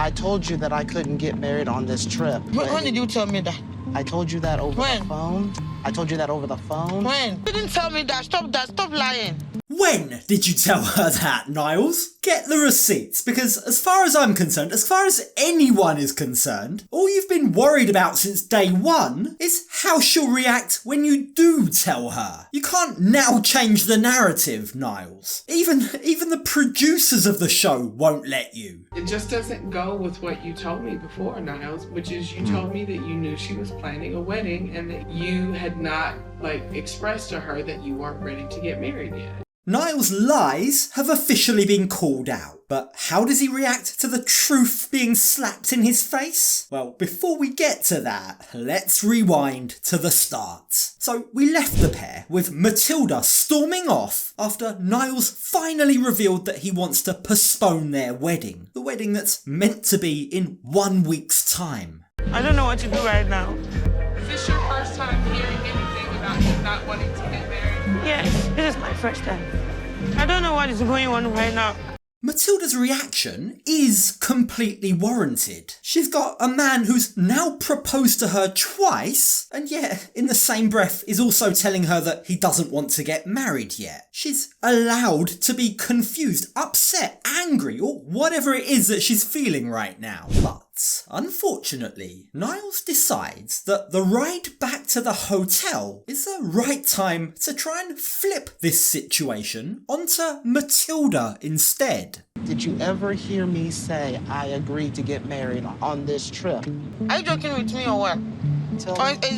I told you that I couldn't get married on this trip. When did you tell me that? I told you that over the phone. I told you that over the phone. When? You didn't tell me that. Stop lying. When did you tell her that, Niles? Get the receipts, because as far as I'm concerned, as far as anyone is concerned, all you've been worried about since day one is how she'll react when you do tell her. You can't now change the narrative, Niles. Even the producers of the show won't let you. It just doesn't go with what you told me before, Niles, which is you told me that you knew she was planning a wedding and that you had not, expressed to her that you weren't ready to get married yet. Niles' lies have officially been called out, but how does he react to the truth being slapped in his face? Well, before we get to that, let's rewind to the start. So we left the pair with Matilda storming off after Niles finally revealed that he wants to postpone their wedding, the wedding that's meant to be in 1 week's time. I don't know what to do right now. Is this your first time hearing anything about you not wanting to get married? Yes, this is my first time. I don't know what is going on right now. Matilda's reaction is completely warranted. She's got a man who's now proposed to her twice, and yet, in the same breath, is also telling her that he doesn't want to get married yet. She's allowed to be confused, upset, angry, or whatever it is that she's feeling right now. But unfortunately, Niles decides that the ride back to the hotel is the right time to try and flip this situation onto Matilda instead. Did you ever hear me say I agreed to get married on this trip? Are you joking with me or what? Or is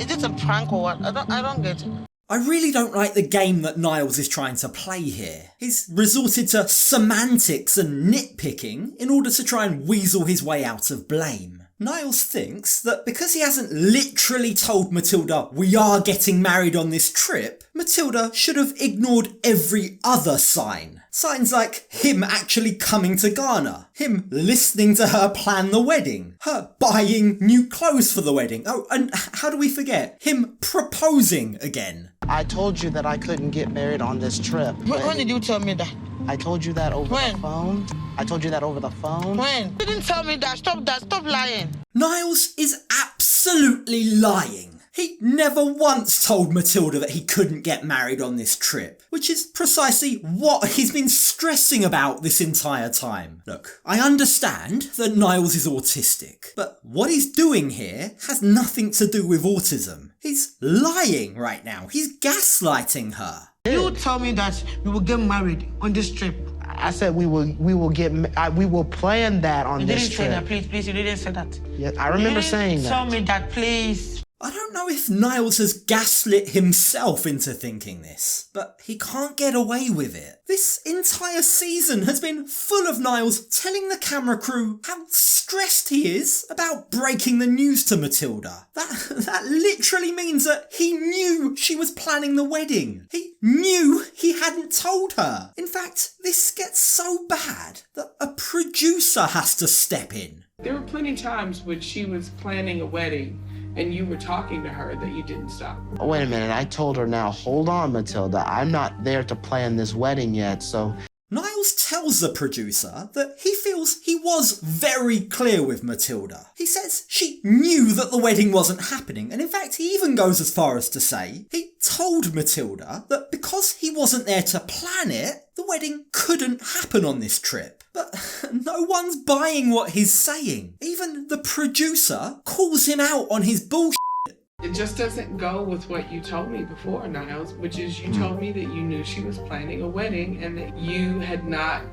this a prank or what? I don't get it. I really don't like the game that Niles is trying to play here. He's resorted to semantics and nitpicking in order to try and weasel his way out of blame. Niles thinks that because he hasn't literally told Matilda we are getting married on this trip, Matilda should have ignored every other sign. Signs like him actually coming to Ghana, him listening to her plan the wedding, her buying new clothes for the wedding. Oh, and how do we forget? Him proposing again. I told you that I couldn't get married on this trip. When did you tell me that? I told you that over the phone. I told you that over the phone. When? You didn't tell me that. Stop lying. Niles is absolutely lying. He never once told Matilda that he couldn't get married on this trip, which is precisely what he's been stressing about this entire time. Look, I understand that Niles is autistic, but what he's doing here has nothing to do with autism. He's lying right now. He's gaslighting her. You told me that we will get married on this trip. I said we will plan that on this trip. You didn't say that, please. You didn't say that. Yeah, I remember saying that. Tell me that, please. I don't know if Niles has gaslit himself into thinking this, but he can't get away with it. This entire season has been full of Niles telling the camera crew how stressed he is about breaking the news to Matilda. That literally means that he knew she was planning the wedding. He knew he hadn't told her. In fact, this gets so bad that a producer has to step in. There were plenty of times when she was planning a wedding and you were talking to her that you didn't stop. Wait a minute, I told her now, hold on, Matilda, I'm not there to plan this wedding yet, so... Niles tells the producer that he feels he was very clear with Matilda. He says she knew that the wedding wasn't happening, and in fact he even goes as far as to say he told Matilda that because he wasn't there to plan it, the wedding couldn't happen on this trip. But no one's buying what he's saying. Even the producer calls him out on his bullshit. It just doesn't go with what you told me before, Niles, which is you told me that you knew she was planning a wedding and that you had not,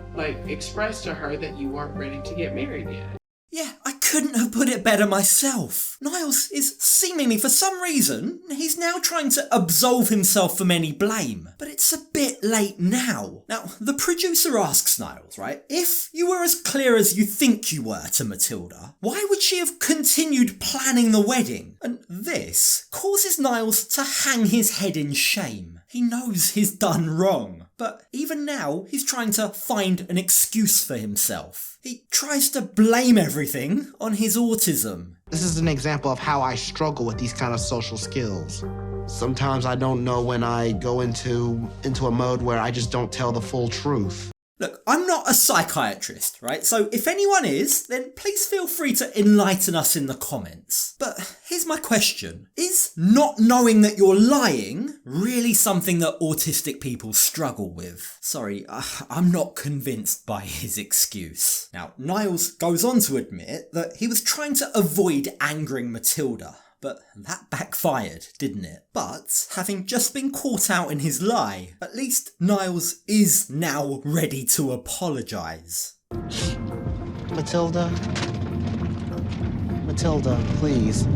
expressed to her that you weren't ready to get married yet. Yeah, I couldn't have put it better myself. Niles is seemingly, for some reason, he's now trying to absolve himself from any blame. But it's a bit late now. Now, the producer asks Niles, right, if you were as clear as you think you were to Matilda, why would she have continued planning the wedding? And this causes Niles to hang his head in shame. He knows he's done wrong, but even now he's trying to find an excuse for himself. He tries to blame everything on his autism. This is an example of how I struggle with these kind of social skills. Sometimes I don't know when I go into a mode where I just don't tell the full truth. Look, I'm not a psychiatrist, right? So if anyone is, then please feel free to enlighten us in the comments. But here's my question. Is not knowing that you're lying really something that autistic people struggle with? Sorry, I'm not convinced by his excuse. Now, Niles goes on to admit that he was trying to avoid angering Matilda. But that backfired, didn't it? But, having just been caught out in his lie, at least Niles is now ready to apologise. Matilda, please.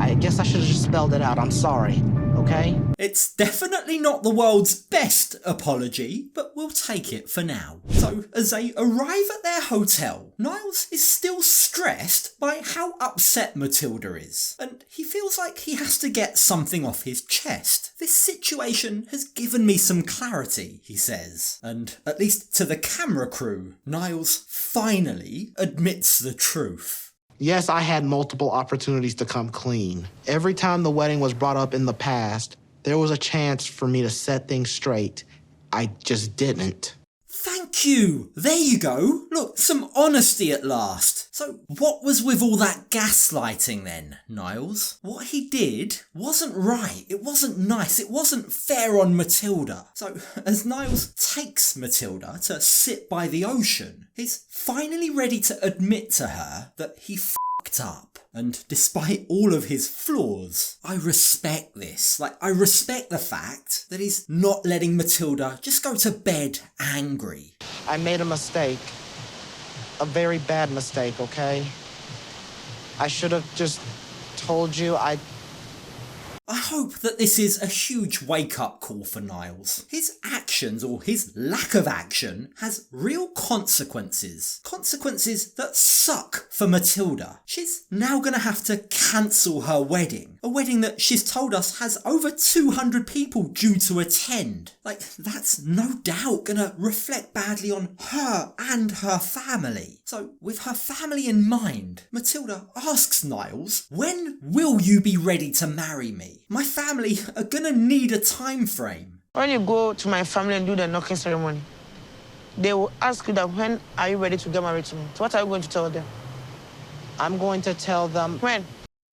I guess I should have just spelled it out. I'm sorry, okay? It's definitely not the world's best apology, but we'll take it for now. So, as they arrive at their hotel, Niles is still stressed by how upset Matilda is, and he feels like he has to get something off his chest. This situation has given me some clarity, he says, and at least to the camera crew, Niles finally admits the truth. Yes, I had multiple opportunities to come clean. Every time the wedding was brought up in the past, there was a chance for me to set things straight. I just didn't. Thank you! There you go! Look, some honesty at last. So, what was with all that gaslighting then, Niles? What he did wasn't right, it wasn't nice, it wasn't fair on Matilda. So, as Niles takes Matilda to sit by the ocean, he's finally ready to admit to her that he f***ed up. And despite all of his flaws, I respect this. I respect the fact that he's not letting Matilda just go to bed angry. I made a mistake. A very bad mistake, okay? I should have just told you. I hope that this is a huge wake-up call for Niles. His actions, or his lack of action, has real consequences. Consequences that suck for Matilda. She's now going to have to cancel her wedding. A wedding that she's told us has over 200 people due to attend. That's no doubt going to reflect badly on her and her family. So, with her family in mind, Matilda asks Niles, "When will you be ready to marry me? My family are gonna need a time frame." When you go to my family and do the knocking ceremony, they will ask you that when are you ready to get married to me? So what are you going to tell them? I'm going to tell them... When?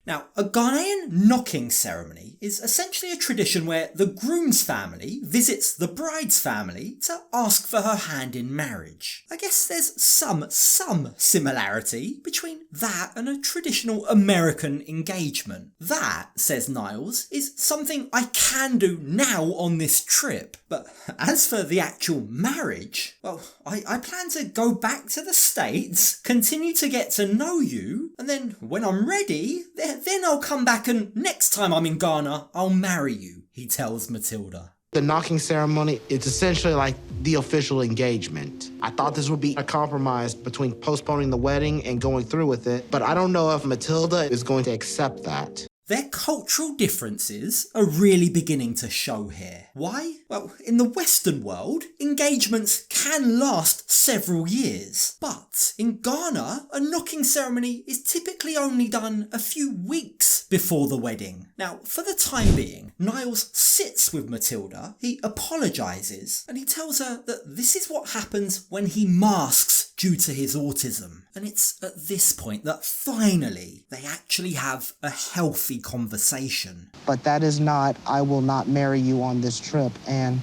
Now, a Ghanaian knocking ceremony is essentially a tradition where the groom's family visits the bride's family to ask for her hand in marriage. I guess there's some similarity between that and a traditional American engagement. That, says Niles, is something I can do now on this trip. But as for the actual marriage, well, I plan to go back to the States, continue to get to know you, and then when I'm ready, then I'll come back and next time I'm in Ghana, I'll marry you, he tells Matilda. The knocking ceremony is essentially like the official engagement. I thought this would be a compromise between postponing the wedding and going through with it, but I don't know if Matilda is going to accept that. Their cultural differences are really beginning to show here. Why? Well, in the Western world, engagements can last several years. But in Ghana, a knocking ceremony is typically only done a few weeks before the wedding. Now, for the time being, Niles sits with Matilda, he apologises, and he tells her that this is what happens when he masks due to his autism. And it's at this point that finally they actually have a healthy conversation. But that is not, I will not marry you on this trip. And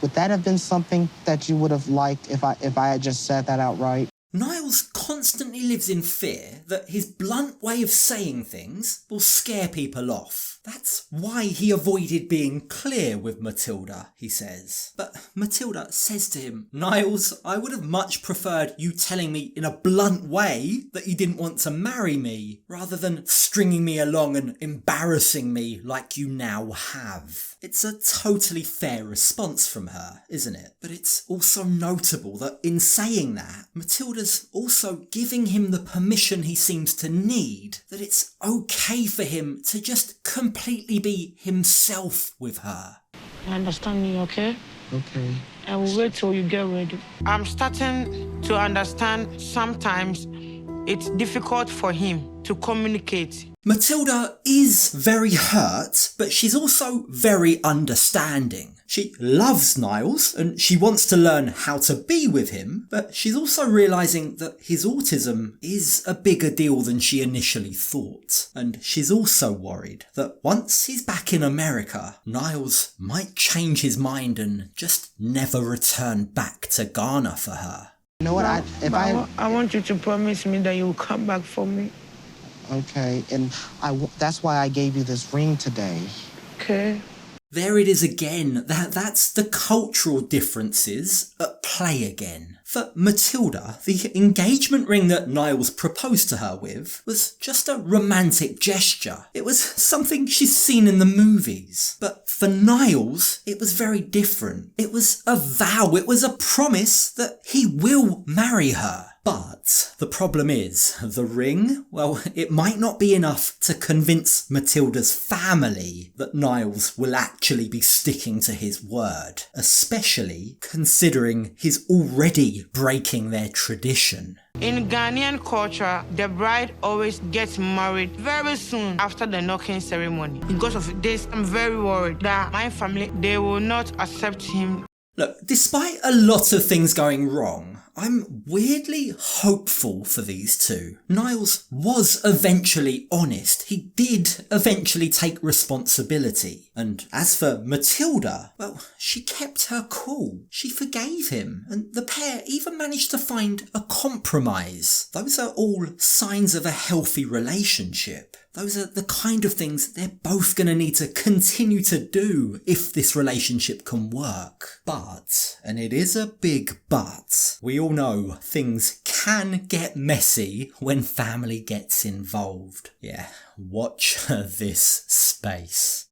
would that have been something that you would have liked if I had just said that outright? Niles constantly lives in fear that his blunt way of saying things will scare people off. That's why he avoided being clear with Matilda, he says. But Matilda says to him, "Niles, I would have much preferred you telling me in a blunt way that you didn't want to marry me, rather than stringing me along and embarrassing me like you now have." It's a totally fair response from her, isn't it? But it's also notable that in saying that, Matilda's also giving him the permission he seems to need, that it's okay for him to just completely be himself with her. You understand me, okay? Okay. I will wait till you get ready. I'm starting to understand sometimes it's difficult for him to communicate. Matilda is very hurt, but she's also very understanding. She loves Niles and she wants to learn how to be with him, but she's also realising that his autism is a bigger deal than she initially thought. And she's also worried that once he's back in America, Niles might change his mind and just never return back to Ghana for her. You know what? I want you to promise me that you'll come back for me. Okay, and that's why I gave you this ring today. Okay. There it is again. That's the cultural differences at play again. For Matilda, the engagement ring that Niles proposed to her with was just a romantic gesture. It was something she's seen in the movies. But for Niles, it was very different. It was a vow. It was a promise that he will marry her. But the problem is, the ring, well, it might not be enough to convince Matilda's family that Niles will actually be sticking to his word, especially considering he's already breaking their tradition. In Ghanaian culture, the bride always gets married very soon after the knocking ceremony. Because of this, I'm very worried that my family, they will not accept him. Look, despite a lot of things going wrong, I'm weirdly hopeful for these two. Niles was eventually honest. He did eventually take responsibility. And as for Matilda, well, she kept her cool. She forgave him, and the pair even managed to find a compromise. Those are all signs of a healthy relationship. Those are the kind of things they're both going to need to continue to do if this relationship can work. But, and it is a big but, we all know things can get messy when family gets involved. Yeah, watch this space.